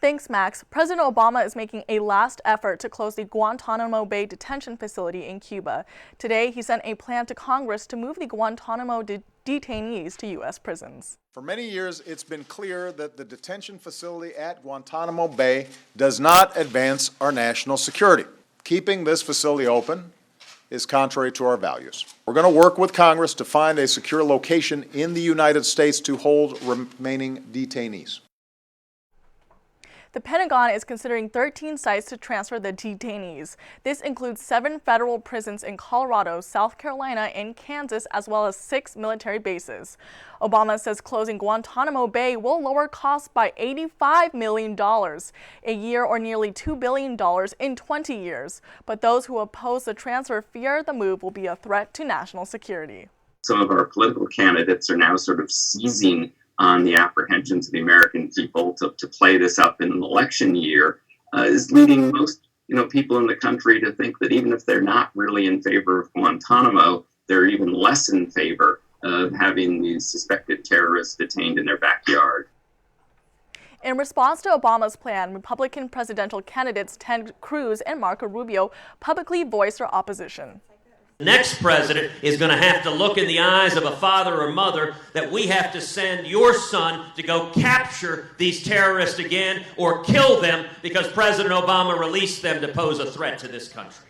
Thanks, Max. President Obama is making a last effort to close the Guantanamo Bay Detention Facility in Cuba. Today, he sent a plan to Congress to move the Guantanamo detainees to U.S. prisons. For many years, it's been clear that the detention facility at Guantanamo Bay does not advance our national security. Keeping this facility open is contrary to our values. We're going to work with Congress to find a secure location in the United States to hold remaining detainees. The Pentagon is considering 13 sites to transfer the detainees. This includes 7 federal prisons in Colorado, South Carolina, and Kansas, as well as 6 military bases. Obama says closing Guantanamo Bay will lower costs by $85 million a year, or nearly $2 billion in 20 years. But those who oppose the transfer fear the move will be a threat to national security. Some of our political candidates are now sort of seizing on the apprehensions of the American people to play this up in an election year, is leading most people in the country to think that even if they're not really in favor of Guantanamo, they're even less in favor of having these suspected terrorists detained in their backyard. In response to Obama's plan, Republican presidential candidates Ted Cruz and Marco Rubio publicly voiced their opposition. The next president is going to have to look in the eyes of a father or mother that we have to send your son to go capture these terrorists again or kill them because President Obama released them to pose a threat to this country.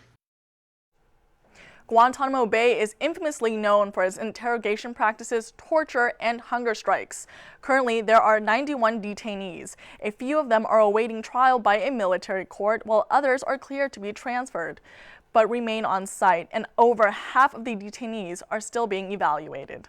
Guantanamo Bay is infamously known for its interrogation practices, torture, and hunger strikes. Currently, there are 91 detainees. A few of them are awaiting trial by a military court, while others are cleared to be transferred, but remain on site, and over half of the detainees are still being evaluated.